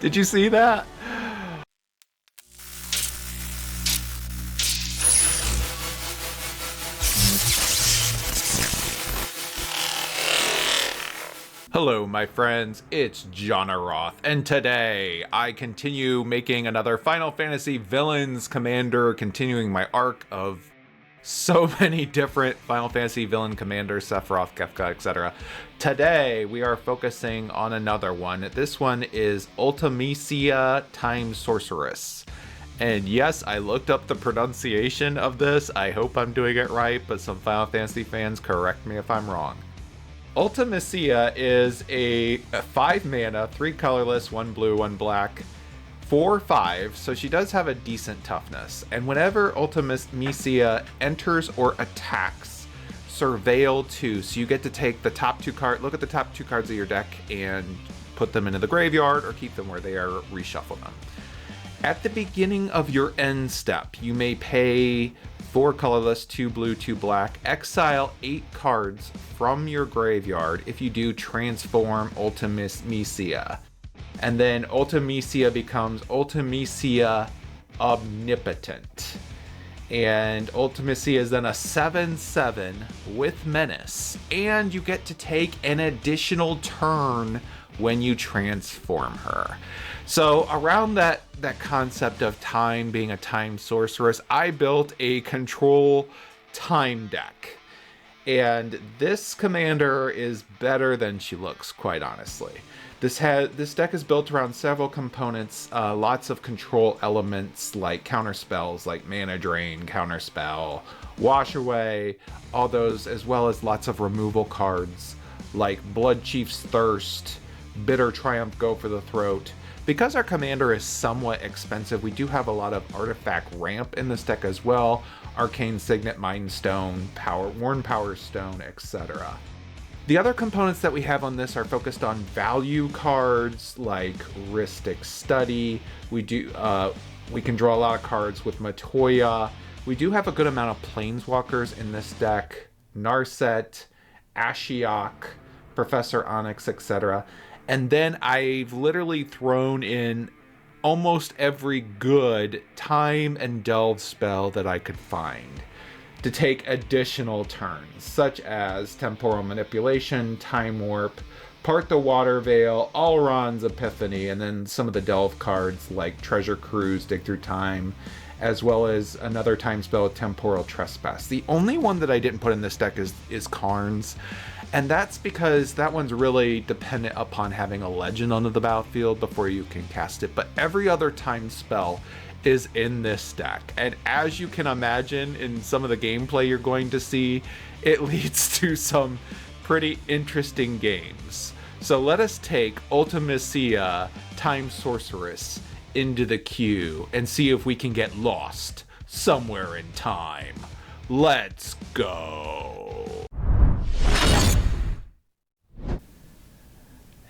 Did you see that? Hello, my friends, it's Johnaroth, and today I continue making another Final Fantasy Villains Commander, continuing my arc of so many different Final Fantasy villain commanders, Sephiroth, Kefka, etc. Today we are focusing on another one. This one is Ultimecia times Sorceress. And yes, I looked up the pronunciation of this. I hope I'm doing it right, but some Final Fantasy fans correct me if I'm wrong. Ultimecia is a 5 mana, 3 colorless, 1 blue, 1 black, 4/5, so she does have a decent toughness. And whenever Ultimecia enters or attacks, surveil 2. So you get to take the top 2 cards, look at the top 2 cards of your deck and put them into the graveyard or keep them where they are, reshuffle them. At the beginning of your end step, you may pay 4 colorless, 2 blue, 2 black, exile 8 cards from your graveyard. If you do, transform Ultimecia. And then Ultimecia becomes Ultimecia Omnipotent. And Ultimecia is then a 7/7 with Menace. And you get to take an additional turn when you transform her. So around that concept of time being a time sorceress, I built a control time deck. And this commander is better than she looks, quite honestly. This deck is built around several components, lots of control elements like counter spells like Mana Drain, Counterspell, Wash Away, all those, as well as lots of removal cards like Blood Chief's Thirst, Bitter Triumph, Go for the Throat. Because our commander is somewhat expensive, we do have a lot of artifact ramp in this deck as well. Arcane Signet, Mind Stone, Worn Power Stone, etc. The other components that we have on this are focused on value cards like Rhystic Study. We can draw a lot of cards with Matoya. We do have a good amount of planeswalkers in this deck. Narset, Ashiok, Professor Onyx, etc. And then I've literally thrown in almost every good time and delve spell that I could find to take additional turns, such as Temporal Manipulation, Time Warp, Part the Water Veil, Alron's Epiphany, and then some of the delve cards like Treasure Cruise, Dig Through Time, as well as another time spell, Temporal Trespass. The only one that I didn't put in this deck is Karn's, and that's because that one's really dependent upon having a legend onto the battlefield before you can cast it, but every other time spell is in this deck. And as you can imagine in some of the gameplay you're going to see, it leads to some pretty interesting games. So let us take Ultimecia times Sorceress into the queue and see if we can get lost somewhere in time. Let's go.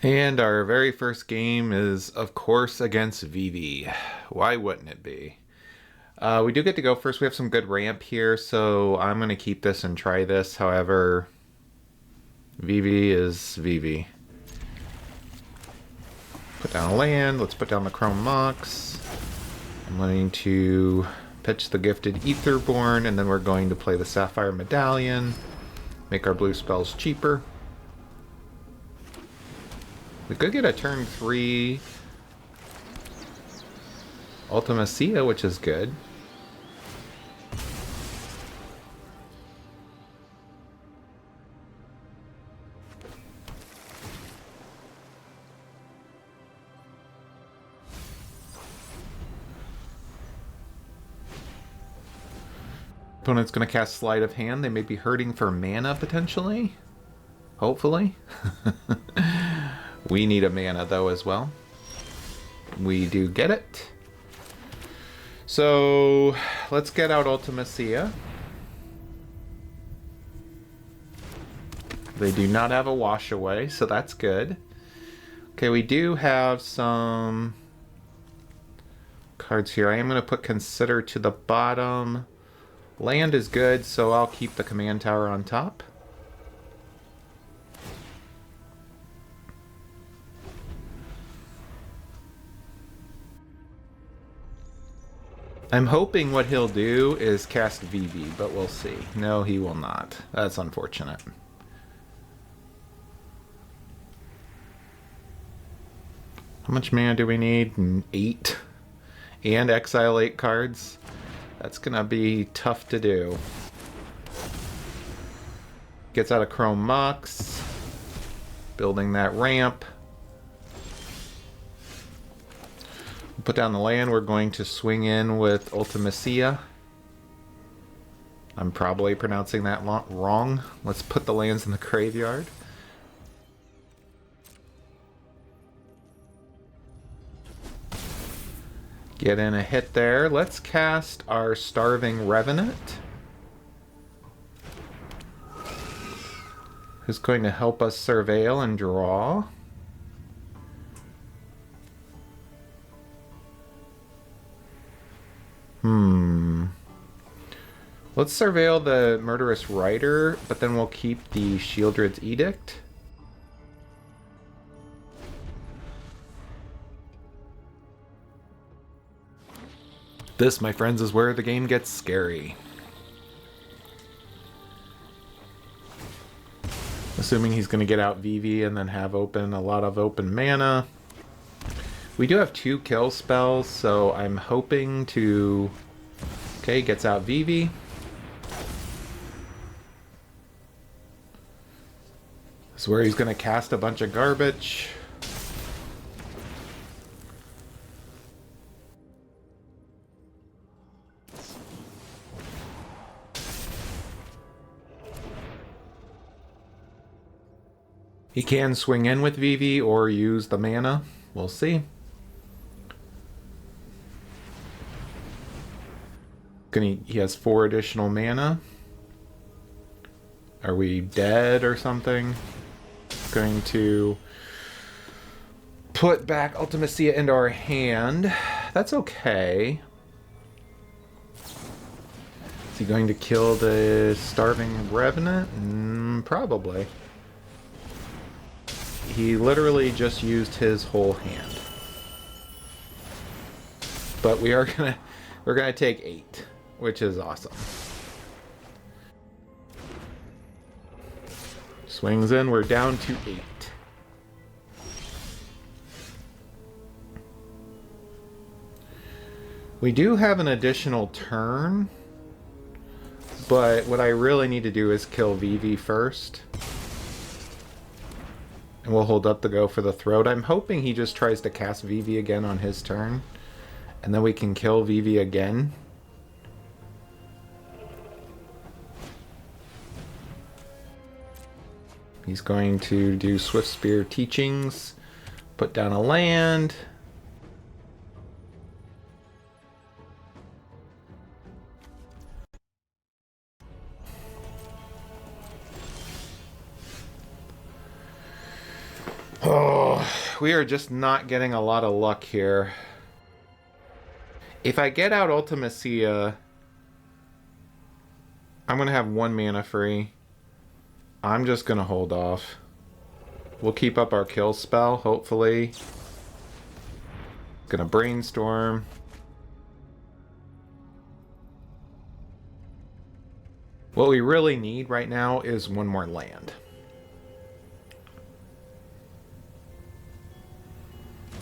And our very first game is, of course, against Vivi. Why wouldn't it be? We do get to go first. We have some good ramp here, so I'm going to keep this and try this. However, Vivi is Vivi. Put down a land. Let's put down the Chrome Mox. I'm going to pitch the Gifted Aetherborn, and then we're going to play the Sapphire Medallion. Make our blue spells cheaper. We could get a turn 3 Ultimecia, which is good. Opponent's going to cast Sleight of Hand. They may be hurting for mana, potentially. Hopefully. We need a mana, though, as well. We do get it. So, let's get out Ultimecia. They do not have a wash away, so that's good. Okay, we do have some cards here. I am going to put Consider to the bottom. Land is good, so I'll keep the command tower on top. I'm hoping what he'll do is cast Vivi, but we'll see. No, he will not. That's unfortunate. How much mana do we need? 8. And exile 8 cards. That's gonna be tough to do. Gets out of Chrome Mox. Building that ramp. Put down the land. We're going to swing in with Ultimecia. I'm probably pronouncing that wrong. Let's put the lands in the graveyard. Get in a hit there. Let's cast our Starving Revenant, who's going to help us surveil and draw. Let's surveil the Murderous Rider, but then we'll keep the Shieldred's Edict. This, my friends, is where the game gets scary. Assuming he's going to get out Vivi and then have open a lot of open mana. We do have 2 kill spells, so I'm hoping to... Okay, gets out Vivi. This is where he's going to cast a bunch of garbage. He can swing in with Vivi or use the mana. We'll see. He has 4 additional mana. Are we dead or something? Going to put back Ultimecia into our hand. That's okay. Is he going to kill the Starving Revenant? Probably. He literally just used his whole hand. But we're gonna take 8, which is awesome. Swings in, we're down to 8. We do have an additional turn, but what I really need to do is kill Vivi first. And we'll hold up the go for the throat. I'm hoping he just tries to cast Vivi again on his turn. And then we can kill Vivi again. He's going to do Swift Spear Teachings. Put down a land. Oh, we are just not getting a lot of luck here. If I get out Ultimecia, I'm going to have 1 mana free. I'm just going to hold off. We'll keep up our kill spell, hopefully. Gonna brainstorm. What we really need right now is 1 more land.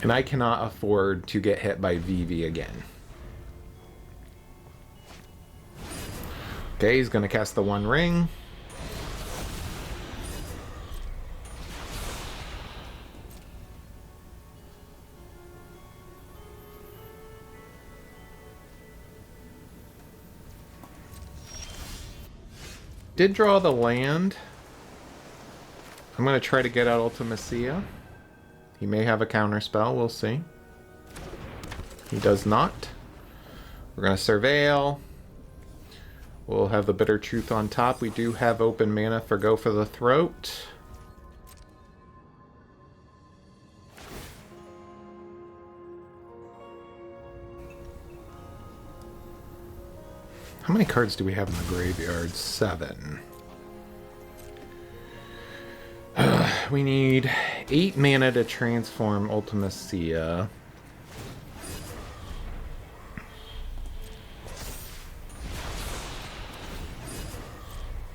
And I cannot afford to get hit by Vivi again. Okay, he's going to cast the 1 ring. Did draw the land. I'm going to try to get out Ultimecia. He may have a counter spell, we'll see. He does not. We're going to surveil. We'll have the Bitter Truth on top. We do have open mana for Go for the Throat. How many cards do we have in the graveyard? 7. We need 8 mana to transform Ultimecia.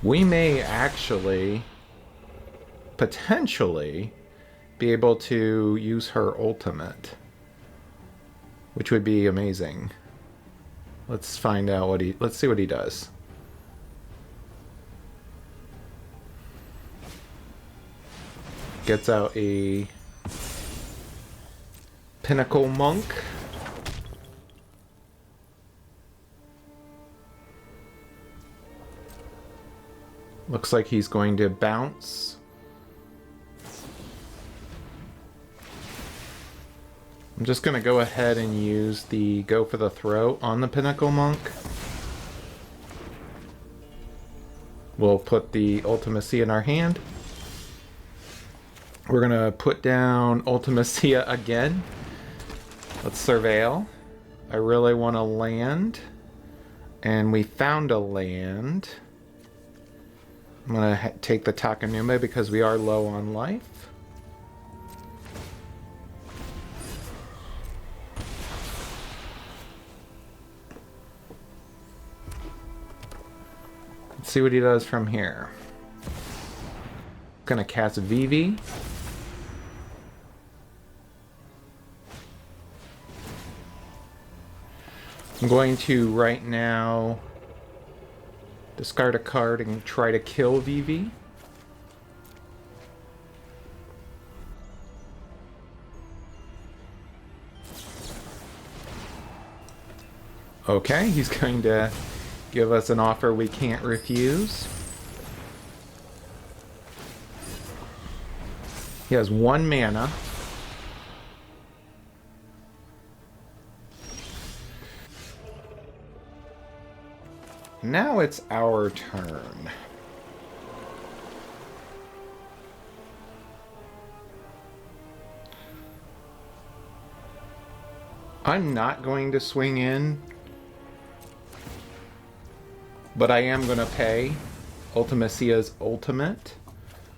We may actually, potentially, be able to use her ultimate, which would be amazing. Let's find out what let's see what he does. Gets out a Pinnacle Monk. Looks like he's going to bounce. I'm just going to go ahead and use the Go for the Throat on the Pinnacle Monk. We'll put the Ultimecia in our hand. We're going to put down Ultimecia again. Let's surveil. I really want to land. And we found a land. I'm going to take the Takenuma because we are low on life. Let's see what he does from here. Gonna cast Vivi. I'm going to right now discard a card and try to kill Vivi. Okay, he's going to give us an offer we can't refuse. He has 1 mana. Now it's our turn. I'm not going to swing in, but I am going to pay Ultimecia's ultimate.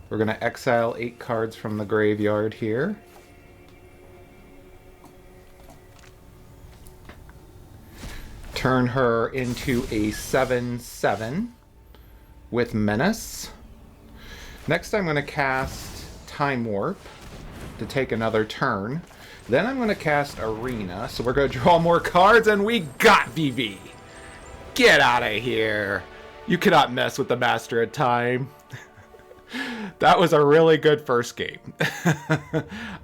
We're going to exile 8 cards from the graveyard here. Turn her into a 7/7 with Menace. Next I'm going to cast Time Warp to take another turn. Then I'm going to cast Arena, so we're going to draw more cards, and we got Vivi! Get out of here! You cannot mess with the Master of Time. That was a really good first game.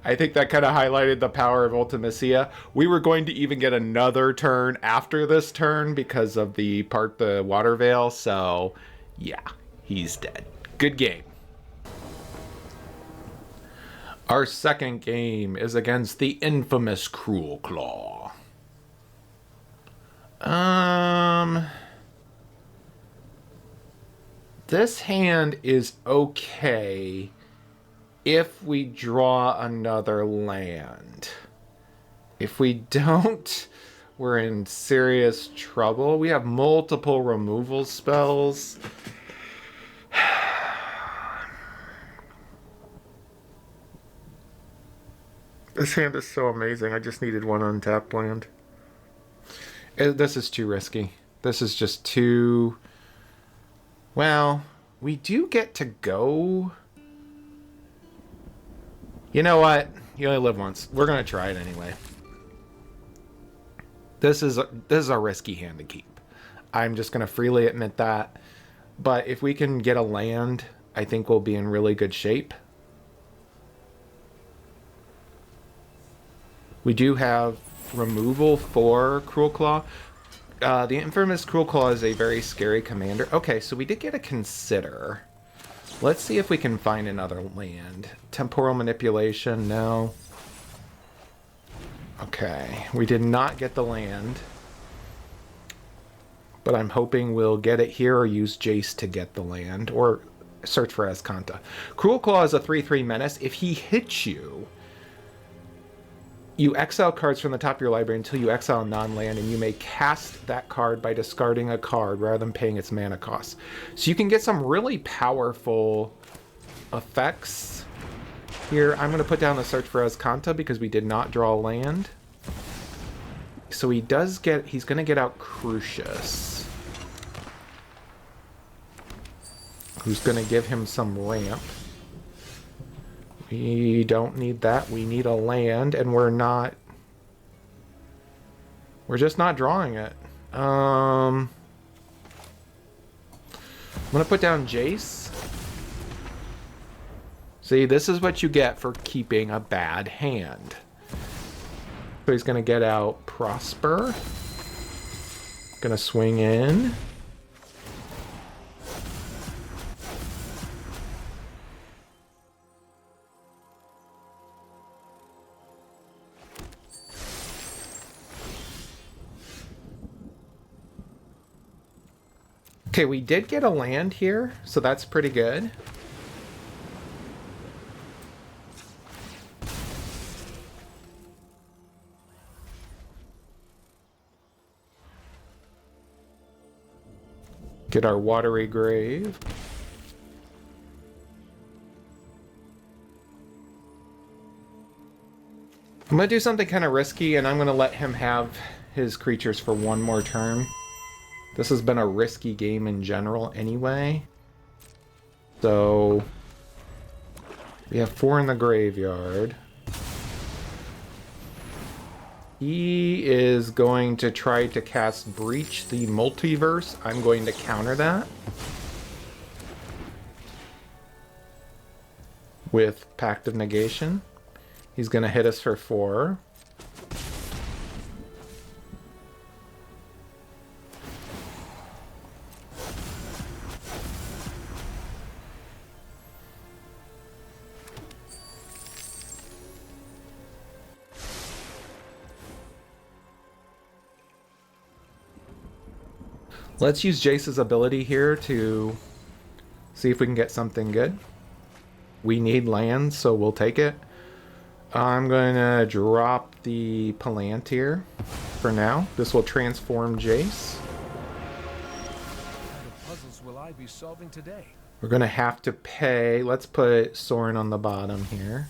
I think that kind of highlighted the power of Ultimecia. We were going to even get another turn after this turn because of the Water Veil, so yeah, he's dead. Good game. Our second game is against the infamous Cruel Claw. This hand is okay if we draw another land. If we don't, we're in serious trouble. We have multiple removal spells. This hand is so amazing. I just needed one untapped land. This is too risky. This is just too... Well, we do get to go. You know what? You only live once. We're going to try it anyway. This is a risky hand to keep. I'm just going to freely admit that. But if we can get a land, I think we'll be in really good shape. We do have removal for Cruel Claw. The infamous Cruel Claw is a very scary commander. Okay, so we did get a consider. Let's see if we can find another land. Temporal Manipulation, no. Okay, we did not get the land. But I'm hoping we'll get it here or use Jace to get the land. Or search for Azcanta. Cruel Claw is a 3/3 menace. If he hits you, you exile cards from the top of your library until you exile a non-land, and you may cast that card by discarding a card rather than paying its mana cost. So you can get some really powerful effects here. I'm going to put down the search for Azcanta because we did not draw a land. So he's going to get out Crucius. who's going to give him some ramp. We don't need that. We need a land, and we're just not drawing it. I'm going to put down Jace. See, this is what you get for keeping a bad hand. So he's going to get out Prosper. Going to swing in. Okay, we did get a land here, so that's pretty good. Get our watery grave. I'm going to do something kind of risky, and I'm going to let him have his creatures for one more turn. This has been a risky game in general anyway. So we have 4 in the graveyard. He is going to try to cast Breach the Multiverse. I'm going to counter that with Pact of Negation. He's going to hit us for 4. Let's use Jace's ability here to see if we can get something good. We need land, so we'll take it. I'm going to drop the Palantir for now. This will transform Jace. What puzzles will I be solving today? We're going to have to pay. Let's put Sorin on the bottom here.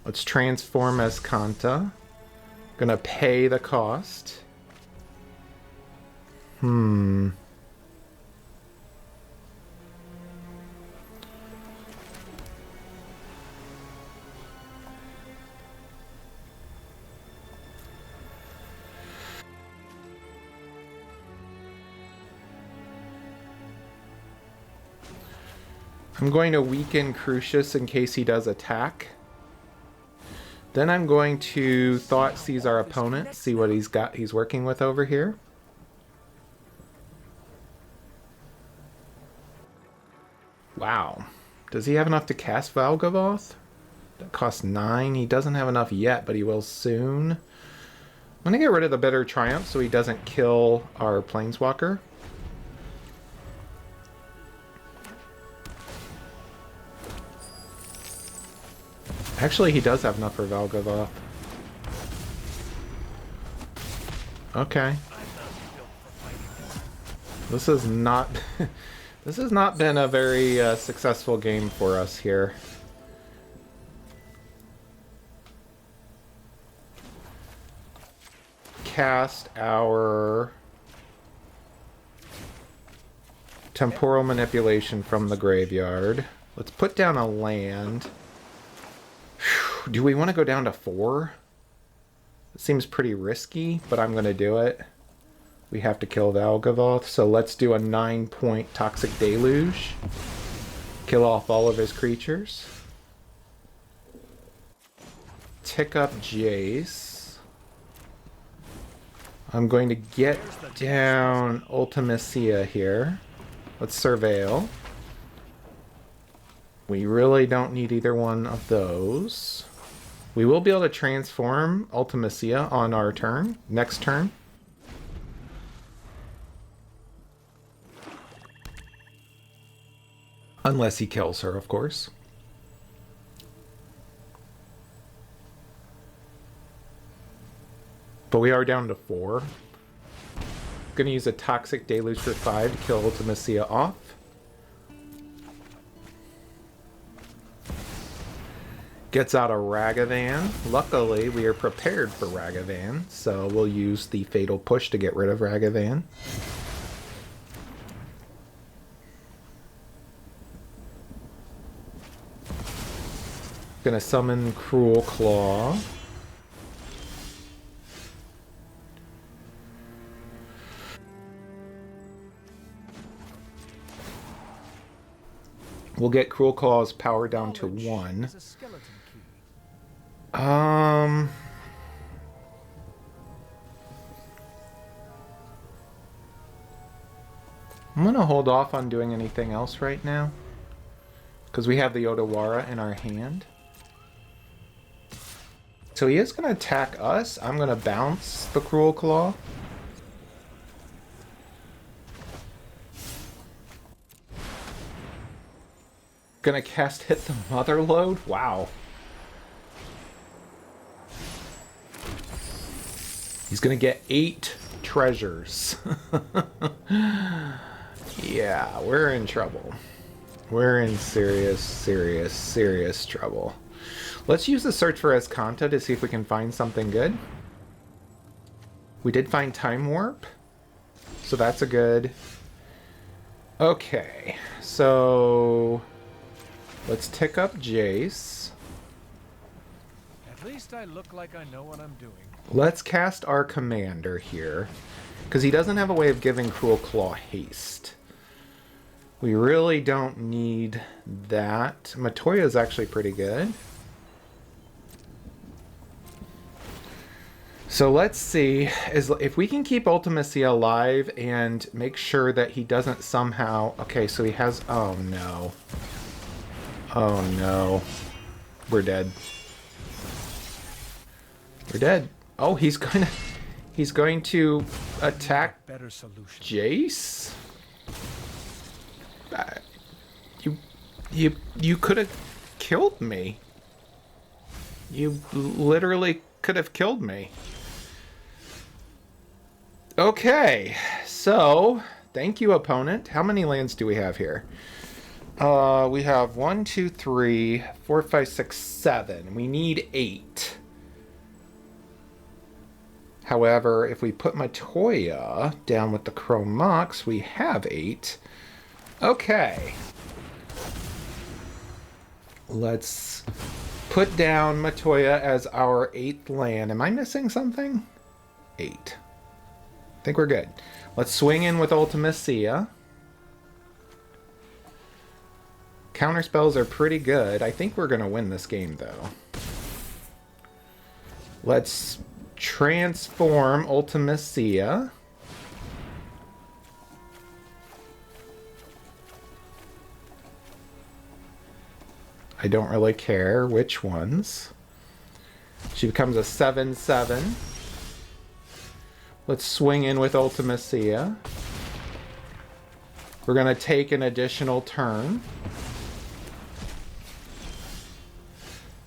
Let's transform Escanta. Going to pay the cost. I'm going to weaken Crucius in case he does attack. Then I'm going to Thought Seize our opponent, see what he's working with over here. Wow. Does he have enough to cast Valgavoth? That costs 9. He doesn't have enough yet, but he will soon. I'm going to get rid of the Bitter Triumph so he doesn't kill our Planeswalker. Actually, he does have enough for Valgavoth. Okay. This is not... This has not been a very successful game for us here. Cast our Temporal Manipulation from the graveyard. Let's put down a land. Whew, do we want to go down to 4? It seems pretty risky, but I'm going to do it. We have to kill Valgavoth, so let's do a 9-point Toxic Deluge. Kill off all of his creatures. Tick up Jace. I'm going to get down Ultimecia here. Let's Surveil. We really don't need either one of those. We will be able to transform Ultimecia on our turn, next turn. Unless he kills her, of course. But we are down to 4. Gonna use a Toxic Deluge for 5 to kill Ultimecia off. Gets out a Ragavan. Luckily, we are prepared for Ragavan, so we'll use the Fatal Push to get rid of Ragavan. Gonna summon Cruel Claw. We'll get Cruel Claw's power down to 1. I'm gonna hold off on doing anything else right now, because we have the Odawara in our hand. So he is gonna attack us. I'm gonna bounce the Cruel Claw. Gonna cast Hit the Mother Load? Wow. He's gonna get 8 treasures. Yeah, we're in trouble. We're in serious trouble. Let's use the search for Escanta to see if we can find something good. We did find Time Warp, so that's a good... Okay, so... let's tick up Jace. At least I look like I know what I'm doing. Let's cast our commander here, because he doesn't have a way of giving Cruel Claw haste. We really don't need that. Matoya is actually pretty good. So let's see if we can keep Ultimecia alive and make sure that he doesn't somehow... Okay, so he has... Oh no. Oh no. We're dead. We're dead. Oh, he's going to attack Better solution. Jace? You could have killed me. You literally could have killed me. Okay, so thank you, opponent. How many lands do we have here? We have 1, 2, 3, 4, 5, 6, 7. We need 8. However, if we put Matoya down with the Chrome Mox, we have 8. Okay. Let's put down Matoya as our 8th land. Am I missing something? 8. I think we're good. Let's swing in with Ultimecia. Counterspells are pretty good. I think we're going to win this game, though. Let's transform Ultimecia. I don't really care which ones. She becomes a 7/7. Let's swing in with Ultimecia. We're going to take an additional turn.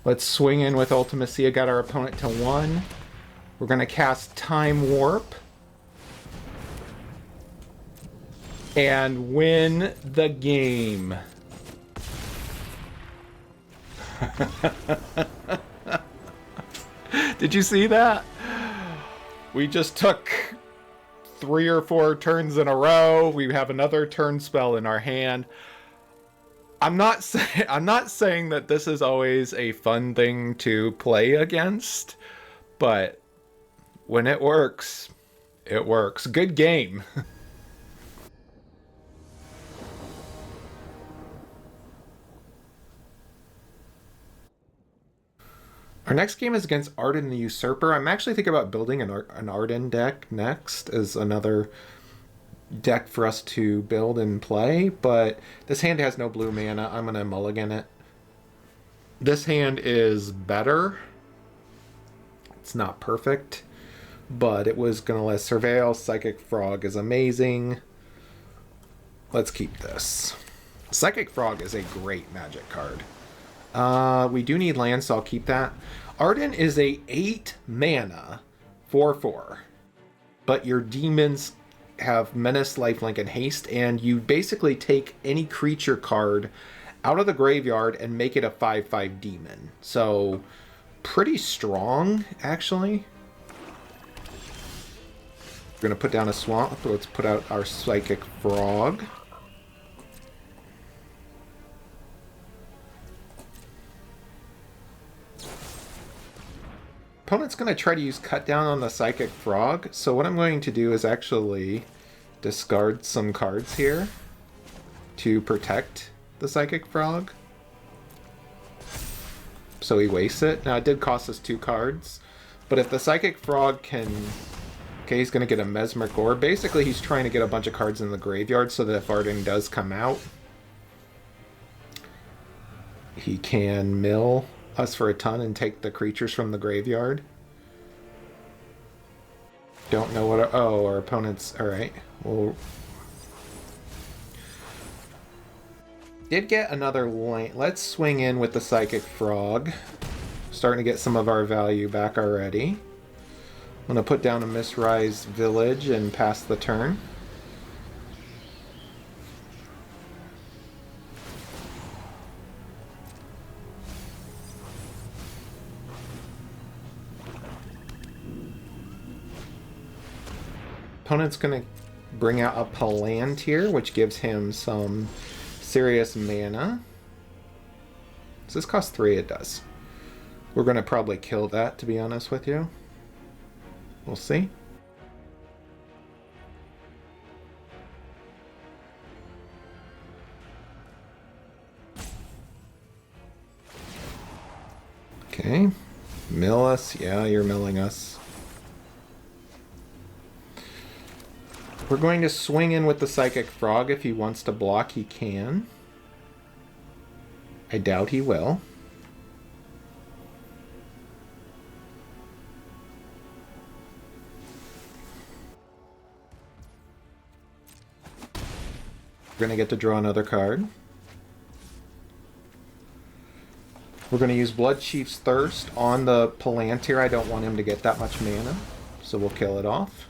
Let's swing in with Ultimecia. Got our opponent to 1. We're going to cast Time Warp. And win the game. Did you see that? We just took 3 or 4 turns in a row. We have another turn spell in our hand. I'm not saying that this is always a fun thing to play against, but when it works, it works. Good game. Our next game is against Arden the Usurper. I'm actually thinking about building an Arden deck next as another deck for us to build and play, but this hand has no blue mana. I'm going to mulligan it. This hand is better. It's not perfect, but it was going to let Surveil. Psychic Frog is amazing. Let's keep this. Psychic Frog is a great Magic card. We do need land, so I'll keep that. Arden is a 8 mana 4/4, but your demons have Menace, Lifelink, and Haste, and you basically take any creature card out of the graveyard and make it a 5/5 demon. So, pretty strong, actually. We're going to put down a swamp. Let's put out our Psychic Frog. Opponent's going to try to use Cut Down on the Psychic Frog, so what I'm going to do is actually discard some cards here to protect the Psychic Frog. So he wastes it. Now it did cost us 2 cards, but if the Psychic Frog can... Okay, he's going to get a Mesmeric Orb. Basically, he's trying to get a bunch of cards in the graveyard so that if Arden does come out, he can mill us for a ton and take the creatures from the graveyard. Don't know what... Oh, our opponent's... Alright. Well... Did get another lane. Let's swing in with the Psychic Frog. Starting to get some of our value back already. I'm going to put down a Mistrise Village and pass the turn. Opponent's going to bring out a Palantir, which gives him some serious mana. Does this cost 3? It does. We're going to probably kill that, to be honest with you. We'll see. Okay. Mill us. Yeah, you're milling us. We're going to swing in with the Psychic Frog. If he wants to block, he can. I doubt he will. We're going to get to draw another card. We're going to use Blood Chief's Thirst on the Palantir. I don't want him to get that much mana, so we'll kill it off.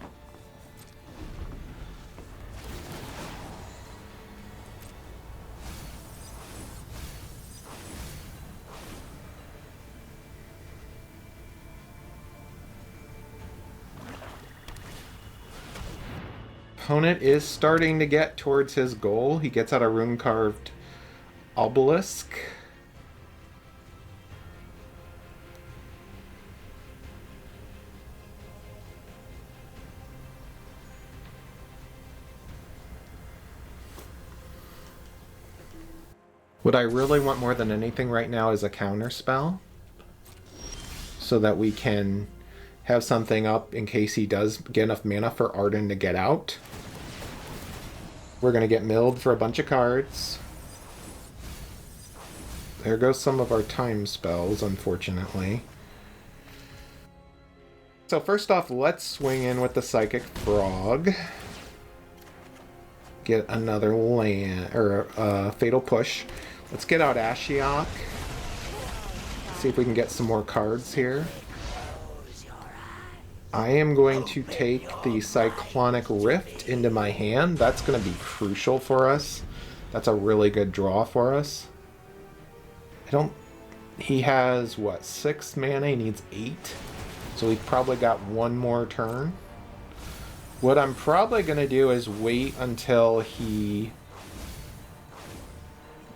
Opponent is starting to get towards his goal. He gets out a rune-carved obelisk. What I really want more than anything right now is a counter spell, so that we can have something up in case he does get enough mana for Arden to get out. We're going to get milled for a bunch of cards. There goes some of our time spells, unfortunately. So first off, let's swing in with the Psychic Frog. Get another land, or Fatal Push. Let's get out Ashiok. See if we can get some more cards here. I am going to take the Cyclonic Rift into my hand. That's going to be crucial for us. That's a really good draw for us. He has, what, 6 mana? He needs 8. So we've probably got one more turn. What I'm probably going to do is wait until he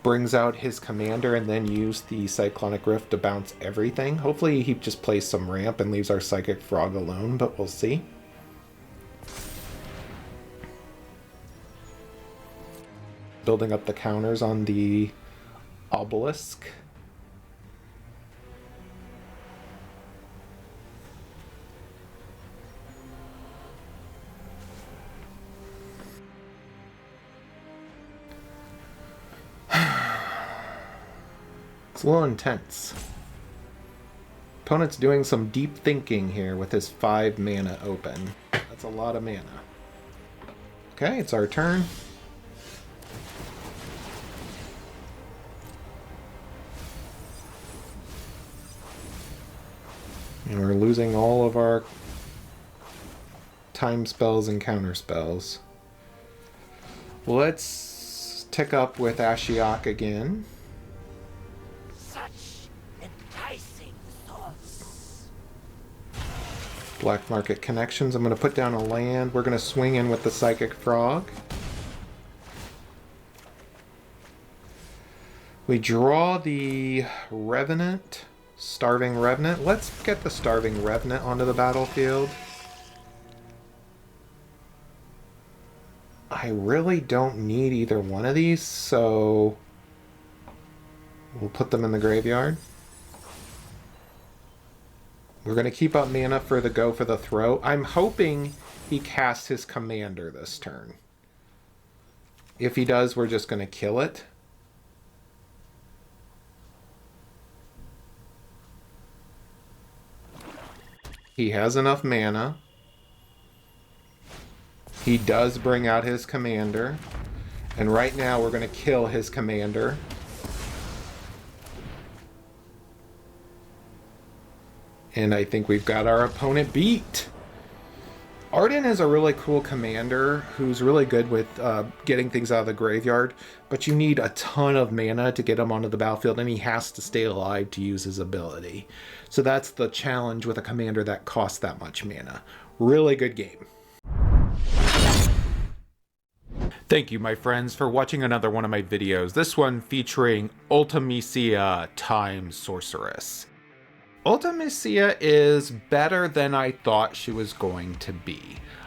brings out his commander and then use the Cyclonic Rift to bounce everything. Hopefully he just plays some ramp and leaves our Psychic Frog alone, but we'll see. Building up the counters on the obelisk. It's a little intense. Opponent's doing some deep thinking here with his 5 mana open. That's a lot of mana. Okay, it's our turn. And we're losing all of our time spells and counter spells. Let's tick up with Ashiok again. Black Market Connections. I'm going to put down a land. We're going to swing in with the Psychic Frog. We draw the Revenant, Starving Revenant. Let's get the Starving Revenant onto the battlefield. I really don't need either one of these, so we'll put them in the graveyard. We're going to keep up mana for the go for the throw. I'm hoping he casts his commander this turn. If he does, we're just going to kill it. He has enough mana. He does bring out his commander. And right now we're going to kill his commander. And I think we've got our opponent beat. Arden is a really cool commander who's really good with getting things out of the graveyard, but you need a ton of mana to get him onto the battlefield, and he has to stay alive to use his ability. So that's the challenge with a commander that costs that much mana. Really good game. Thank you, my friends, for watching another one of my videos. This one featuring Ultimecia times Sorceress. Ultimecia is better than I thought she was going to be.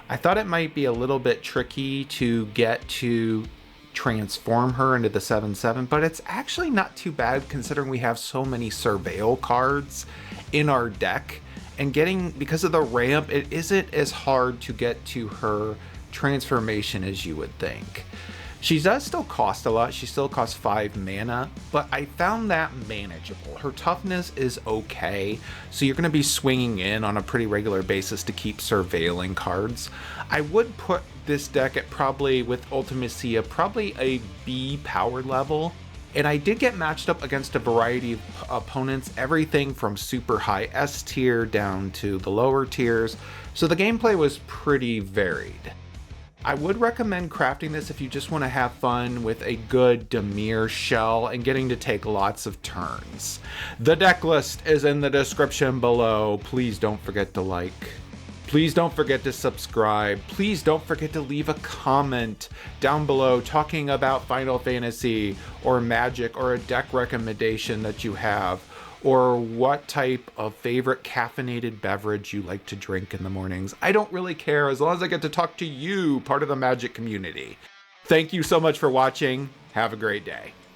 I thought it might be a little bit tricky to get to transform her into the 7/7, but it's actually not too bad considering we have so many Surveil cards in our deck. And because of the ramp, it isn't as hard to get to her transformation as you would think. She does still cost a lot. She still costs 5 mana, but I found that manageable. Her toughness is okay, so you're going to be swinging in on a pretty regular basis to keep surveilling cards. I would put this deck at probably, with Ultimecia, probably a B power level. And I did get matched up against a variety of opponents, everything from super high S tier down to the lower tiers, so the gameplay was pretty varied. I would recommend crafting this if you just want to have fun with a good Dimir shell and getting to take lots of turns. The deck list is in the description below. Please don't forget to like. Please don't forget to subscribe. Please don't forget to leave a comment down below talking about Final Fantasy or Magic or a deck recommendation that you have, or what type of favorite caffeinated beverage you like to drink in the mornings. I don't really care as long as I get to talk to you, part of the Magic community. Thank you so much for watching. Have a great day.